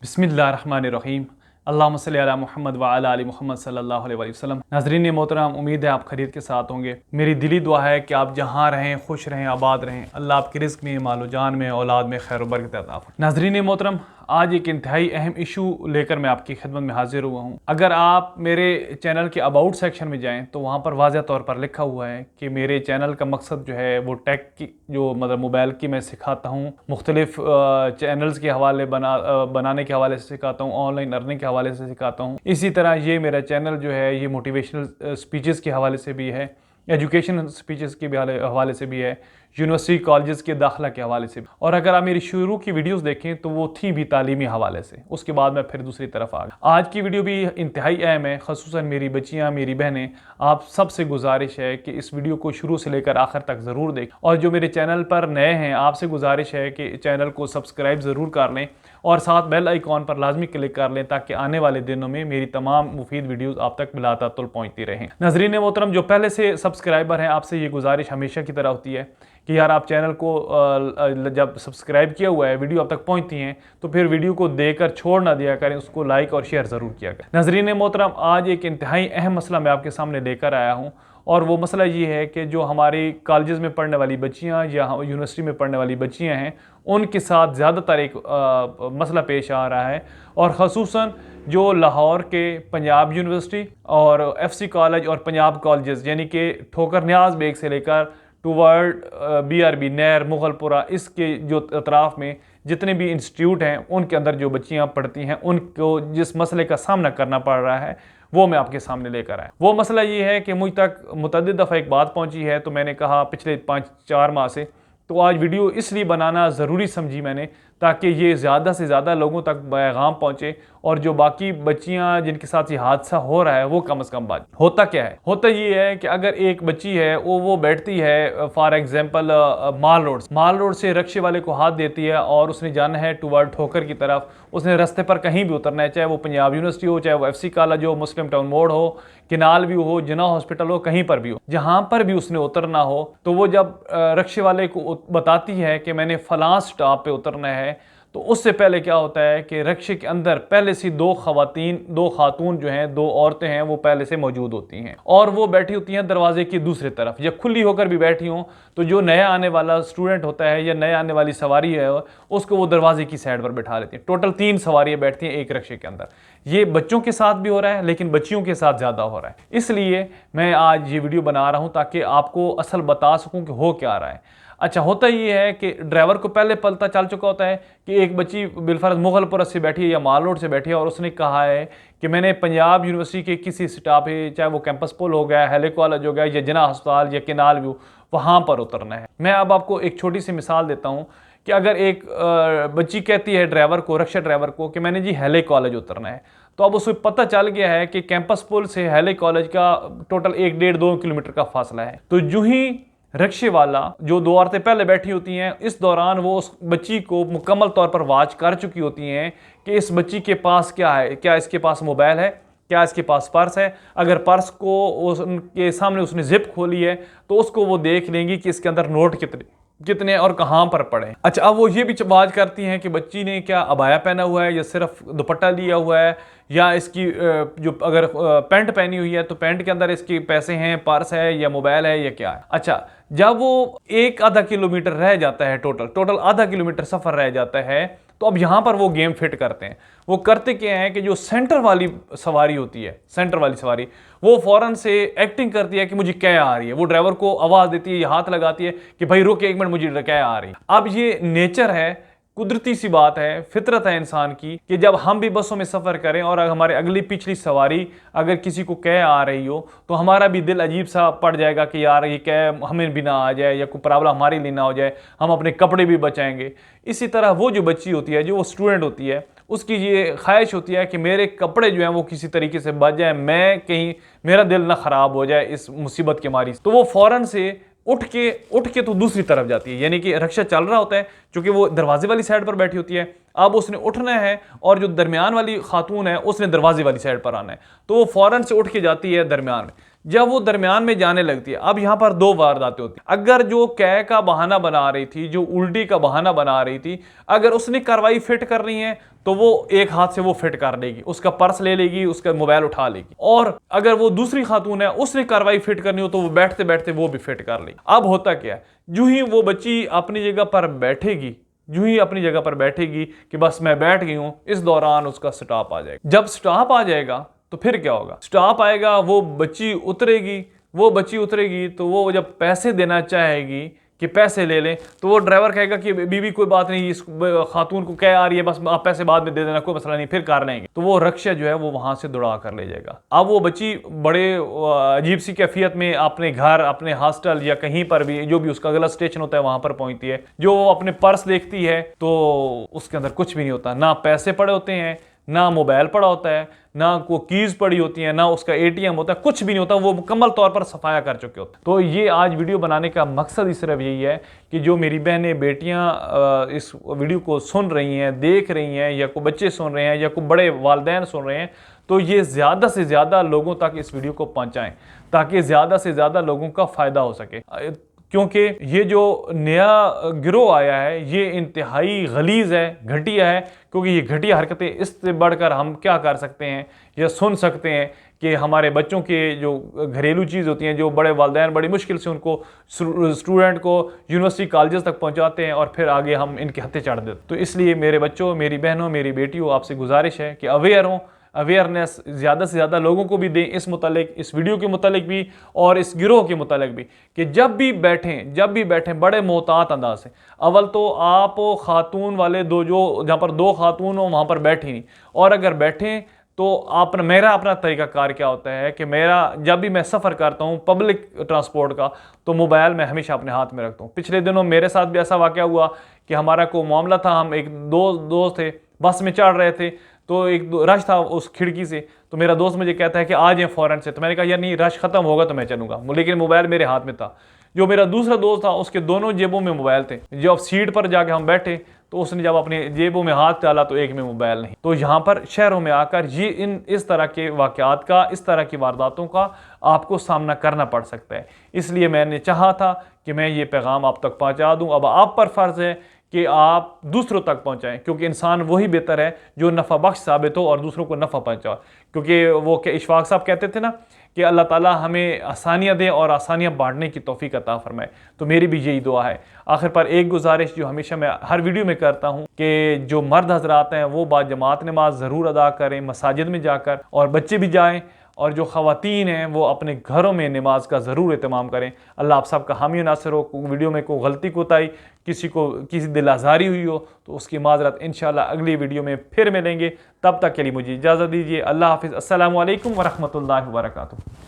बिस्मिल्लाहिर्रहमानिर्रहीम। अल्लाहुम्मा सल्लि अला मुहम्मद व अला आलि मुहम्मद सल्लल्लाहु अलैहि वसल्लम। नाज़रीन मोहतरम, उम्मीद है आप खैरियत के साथ होंगे। मेरी दिली दुआ है कि आप जहाँ रहें खुश रहें, आबाद रहें। अल्लाह आपके रिज़्क़ में, मालो जान में, औलाद में खैर व बरकत अता फरमाए। नाज़रीन मोहतरम, आज एक इंतहाई अहम इशू लेकर मैं आपकी खिदमत में हाजिर हुआ हूँ। अगर आप मेरे चैनल के अबाउट सेक्शन में जाएँ तो वहाँ पर वाज़ह तौर पर लिखा हुआ है कि मेरे चैनल का मकसद जो है वो टेक की, जो मतलब मोबाइल की मैं सिखाता हूँ, मुख्तलिफ चैनल्स के हवाले बनाने के हवाले से सिखाता हूँ, ऑनलाइन अर्निंग के हवाले से सिखाता हूँ। इसी तरह ये मेरा चैनल जो है ये मोटिवेशनल स्पीचेस के हवाले से भी है, एजुकेशन स्पीचेस के भी हवाले से भी है, यूनिवर्सिटी कॉलेजेस के दाखिला के हवाले से भी। और अगर आप मेरी शुरू की वीडियोस देखें तो वो थी भी तालीमी हवाले से। उसके बाद मैं फिर दूसरी तरफ आ गया। आज की वीडियो भी इंतहाई अहम है, ख़ुसूसन मेरी बच्चियाँ, मेरी बहनें, आप सबसे गुजारिश है कि इस वीडियो को शुरू से लेकर आखिर तक ज़रूर देखें। और जो मेरे चैनल पर नए हैं, आपसे गुजारिश है कि चैनल को सब्सक्राइब ज़रूर कर लें और साथ बेल आइकॉन पर लाजमी क्लिक कर लें ताकि आने वाले दिनों में मेरी तमाम मुफीद वीडियोस आप तक बिलातातुल पहुँचती रहें। नाज़रीन मोहतरम, जो पहले से सब्सक्राइबर हैं, आपसे ये गुजारिश हमेशा की तरह होती है कि यार आप चैनल को जब सब्सक्राइब किया हुआ है, वीडियो आप तक पहुंचती हैं तो फिर वीडियो को देखकर छोड़ ना दिया करें, उसको लाइक और शेयर ज़रूर किया करें। नाज़रीन मोहतरम, आज एक इंतहाई अहम मसला मैं आपके सामने लेकर आया हूं और वो मसला ये है कि जो हमारी कॉलेजेस में पढ़ने वाली बच्चियां या यूनिवर्सिटी में पढ़ने वाली बच्चियां हैं, उनके साथ ज़्यादातर एक मसला पेश आ रहा है। और ख़ुसूसन जो लाहौर के पंजाब यूनिवर्सिटी और FC कॉलेज और पंजाब कॉलेजेस यानी कि ठोकर न्याज बेग से लेकर टूवर्ड BRB, नैर, मुगलपुरा, इसके जो अतराफ़ में जितने भी इंस्टीट्यूट हैं उनके अंदर जो बच्चियां पढ़ती हैं उनको जिस मसले का सामना करना पड़ रहा है वो मैं आपके सामने लेकर आया। वो मसला ये है कि मुझ तक मुतअद्दिद दफ़ा एक बात पहुंची है, तो मैंने कहा पिछले 5-4 माह से तो आज वीडियो इसलिए बनाना ज़रूरी समझी मैंने ताकि ये ज़्यादा से ज़्यादा लोगों तक पैगाम पहुँचे और जो बाकी बच्चियाँ जिनके साथ ये हादसा हो रहा है वो कम से कम बात। होता क्या है, होता ये है कि अगर एक बच्ची है वो बैठती है फॉर एग्जांपल माल रोड से रक्शे वाले को हाथ देती है और उसने जाना है टुवर्ड ठोकर की तरफ। उसने रास्ते पर कहीं भी उतरना है, चाहे वो पंजाब यूनिवर्सिटी हो, चाहे वो FC कॉलेज हो, मुस्लिम टाउन मोड़ हो, किनाल व्यू हो, जिना हॉस्पिटल हो, कहीं पर भी हो, जहाँ पर भी उसने उतरना हो, तो वो जब रक्शे वाले को बताती है कि मैंने फलां स्टॉप पे उतरना है, तो उससे पहले क्या होता है कि रक्शे के अंदर पहले से दो खातून जो हैं, 2 औरतें हैं, वो पहले से मौजूद होती हैं और वो बैठी होती हैं दरवाजे की दूसरी तरफ या खुली होकर भी बैठी हों। तो जो नया आने वाला स्टूडेंट होता है या नया आने वाली सवारी है उसको वो दरवाजे की साइड पर बैठा लेती हैं। टोटल 3 सवारियाँ बैठती हैं एक रक्शे के अंदर। ये बच्चों के साथ भी हो रहा है लेकिन बच्चियों के साथ ज़्यादा हो रहा है। इसलिए मैं आज ये वीडियो बना रहा हूँ ताकि आपको असल बता सकूँ कि हो क्या रहा है। अच्छा, होता ये है कि ड्राइवर को पहले पता चल चुका होता है कि एक बच्ची बिलफर्ज मुगलपुरा से बैठी है या माल रोड से बैठी है और उसने कहा है कि मैंने पंजाब यूनिवर्सिटी के किसी स्टॉप है, चाहे वो कैंपस पुल हो गया, हेले कॉलेज हो गया या जिना अस्पताल या किनाल व्यू, वहाँ पर उतरना है। मैं अब आपको एक छोटी सी मिसाल देता हूँ कि अगर एक बच्ची कहती है ड्राइवर को, रक्शा ड्राइवर को, कि मैंने जी हेले कॉलेज उतरना है, तो अब उसे पता चल गया है कि कैंपस पुल से हेले कॉलेज का टोटल 1-1.5-2 किलोमीटर का फासला है। तो यूं ही रक्शे वाला, जो 2 औरतें पहले बैठी होती हैं, इस दौरान वो उस बच्ची को मुकम्मल तौर पर वॉच कर चुकी होती हैं कि इस बच्ची के पास क्या है, क्या इसके पास मोबाइल है, क्या इसके पास पर्स है। अगर पर्स को उनके सामने उसने जिप खोली है तो उसको वो देख लेंगी कि इसके अंदर नोट कितने और कहाँ पर पड़े। अच्छा, अब वो ये भी बात करती हैं कि बच्ची ने क्या अबाया पहना हुआ है या सिर्फ दुपट्टा लिया हुआ है, या इसकी जो अगर पैंट पहनी हुई है तो पैंट के अंदर इसके पैसे हैं, पर्स है या मोबाइल है या क्या है। अच्छा, जब वो 1-आधा किलोमीटर रह जाता है, टोटल आधा किलोमीटर सफ़र रह जाता है, तो अब यहाँ पर वो गेम फिट करते हैं। वो करते क्या है कि जो सेंटर वाली सवारी होती है, सेंटर वाली सवारी, वो फ़ौरन से एक्टिंग करती है कि मुझे क्या आ रही है। वो ड्राइवर को आवाज़ देती है या हाथ लगाती है कि भाई रुक 1 मिनट, मुझे क्या आ रही है। अब ये नेचर है, कुदरती सी बात है, फितरत है इंसान की कि जब हम भी बसों में सफ़र करें और हमारे अगली पिछली सवारी अगर किसी को कह आ रही हो तो हमारा भी दिल अजीब सा पड़ जाएगा कि यार ये कह हमें भी ना आ जाए या कोई प्रॉब्लम हमारे लिए ना हो जाए, हम अपने कपड़े भी बचाएंगे। इसी तरह वो जो बच्ची होती है, जो वो स्टूडेंट होती है, उसकी ये ख्वाहिश होती है कि मेरे कपड़े जो हैं वो किसी तरीके से बच जाए, मैं कहीं मेरा दिल ना ख़राब हो जाए इस मुसीबत के मारी। तो वो फ़ौरन से उठ के तो दूसरी तरफ जाती है, यानी कि रक्शा चल रहा होता है, क्योंकि वो दरवाजे वाली साइड पर बैठी होती है, अब उसने उठना है और जो दरमियान वाली खातून है उसने दरवाजे वाली साइड पर आना है, तो वो फ़ौरन से उठ के जाती है दरमियान में। जब वो दरमियान में जाने लगती है, अब यहाँ पर दो वारदातें होती हैं। अगर जो कै का बहाना बना रही थी, जो उल्टी का बहाना बना रही थी, अगर उसने कार्रवाई फिट करनी है तो वो एक हाथ से वो फिट कर लेगी, उसका पर्स ले लेगी, उसका मोबाइल उठा लेगी। और अगर वो दूसरी खातून है, उसने कार्रवाई फिट करनी हो तो वो बैठते बैठते वो भी फिट कर लेगी। अब होता क्या है, जो ही वो बच्ची अपनी जगह पर बैठेगी, यूं ही अपनी जगह पर बैठेगी कि बस मैं बैठ गई हूं, इस दौरान उसका स्टॉप आ जाएगा। जब स्टॉप आ जाएगा तो फिर क्या होगा, स्टॉप आएगा, वो बच्ची उतरेगी तो वो जब पैसे देना चाहेगी कि पैसे ले लें, तो वो ड्राइवर कहेगा कि बीवी कोई बात नहीं, इस खातून को क्या आ रही है, बस आप पैसे बाद में दे देना, कोई मसला नहीं, फिर कार लेंगे। तो वो रक्षा जो है वो वहां से दौड़ा कर ले जाएगा। अब वो बच्ची बड़े अजीब सी कैफियत में अपने घर, अपने हॉस्टल या कहीं पर भी जो भी उसका अगला स्टेशन होता है वहां पर पहुंचती है। जो अपने पर्स देखती है तो उसके अंदर कुछ भी नहीं होता, ना पैसे पड़े होते हैं, ना मोबाइल पड़ा होता है, ना को कीज पड़ी होती है, ना उसका एटीएम होता है, कुछ भी नहीं होता, वो मुकम्मल तौर पर सफाया कर चुके होते हैं। तो ये आज वीडियो बनाने का मकसद ही सिर्फ यही है कि जो मेरी बहनें बेटियां इस वीडियो को सुन रही हैं, देख रही हैं, या कोई बच्चे सुन रहे हैं, या कोई बड़े वालिदैन सुन रहे हैं, तो ये ज़्यादा से ज़्यादा लोगों तक इस वीडियो को पहुँचाएँ ताकि ज़्यादा से ज़्यादा लोगों का फ़ायदा हो सके। क्योंकि ये जो नया गिरोह आया है ये इंतहाई गलीज़ है, घटिया है, क्योंकि ये घटिया हरकतें, इससे बढ़कर हम क्या कर सकते हैं या सुन सकते हैं कि हमारे बच्चों के जो घरेलू चीज़ होती हैं, जो बड़े वालिदैन बड़ी मुश्किल से उनको स्टूडेंट को यूनिवर्सिटी कॉलेजेस तक पहुंचाते हैं और फिर आगे हम इनके हत्थे चढ़ देते। तो इसलिए मेरे बच्चों, मेरी बहनों, मेरी बेटियों, आपसे गुजारिश है कि अवेयर हों, अवेयरनेस ज़्यादा से ज़्यादा लोगों को भी दें इस मुतालिक, इस वीडियो के मुतालिक भी और इस गिरोह के मुतालिक भी, कि जब भी बैठें बड़े मोहतात अंदाज से। अव्वल तो आप खातून वाले दो, जो जहाँ पर दो खातून हो वहाँ पर बैठे नहीं, और अगर बैठें तो आप, मेरा अपना तरीक़ाकार क्या होता है कि मेरा जब भी मैं सफ़र करता हूँ पब्लिक ट्रांसपोर्ट का, तो मोबाइल मैं हमेशा अपने हाथ में रखता हूँ। पिछले दिनों मेरे साथ भी ऐसा वाक़या हुआ कि हमारा कोई मामला था, हम एक दोस्त थे, बस में चढ़ रहे थे, तो एक रश था उस खिड़की से, तो मेरा दोस्त मुझे कहता है कि आ जाए फ़ौरन से। तो मैंने कहा यार नहीं, रश ख़त्म होगा तो मैं चलूँगा, लेकिन मोबाइल मेरे हाथ में था। जो मेरा दूसरा दोस्त था उसके दोनों जेबों में मोबाइल थे। जब सीट पर जाके हम बैठे तो उसने जब अपने जेबों में हाथ डाला तो एक में मोबाइल नहीं। तो यहाँ पर शहरों में आकर ये इस तरह के वाक़यात का, इस तरह की वारदातों का आपको सामना करना पड़ सकता है। इसलिए मैंने चाहा था कि मैं ये पैगाम आप तक पहुँचा दूँ। अब आप पर फ़र्ज़ है कि आप दूसरों तक पहुंचाएं, क्योंकि इंसान वही बेहतर है जो नफ़ा बख्श साबित हो और दूसरों को नफ़ा पहुंचाए। क्योंकि वो क्या इशफाक साहब कहते थे ना कि अल्लाह ताला हमें आसानियाँ दे और आसानियाँ बांटने की तौफीक अता फरमाए। तो मेरी भी यही दुआ है। आखिर पर एक गुजारिश जो हमेशा मैं हर वीडियो में करता हूँ कि जो मर्द हजरात हैं वो बाजमात नमाज ज़रूर अदा करें मसाजिद में जाकर, और बच्चे भी जाएँ, और जो ख़वातीन हैं वो अपने घरों में नमाज का ज़रूर एहतमाम करें। अल्लाह आप सबका हामी नासिर हो। वीडियो में कोई गलती कोताही, किसी दिल आज़ारी हुई हो तो उसकी माज़रत इंशाअल्लाह अगली वीडियो में फिर मिलेंगे। तब तक के लिए मुझे इजाज़त दीजिए। अल्लाह हाफ़िज़। अस्सलामु अलैकुम व रहमतुल्लाहि व बरकातुहू।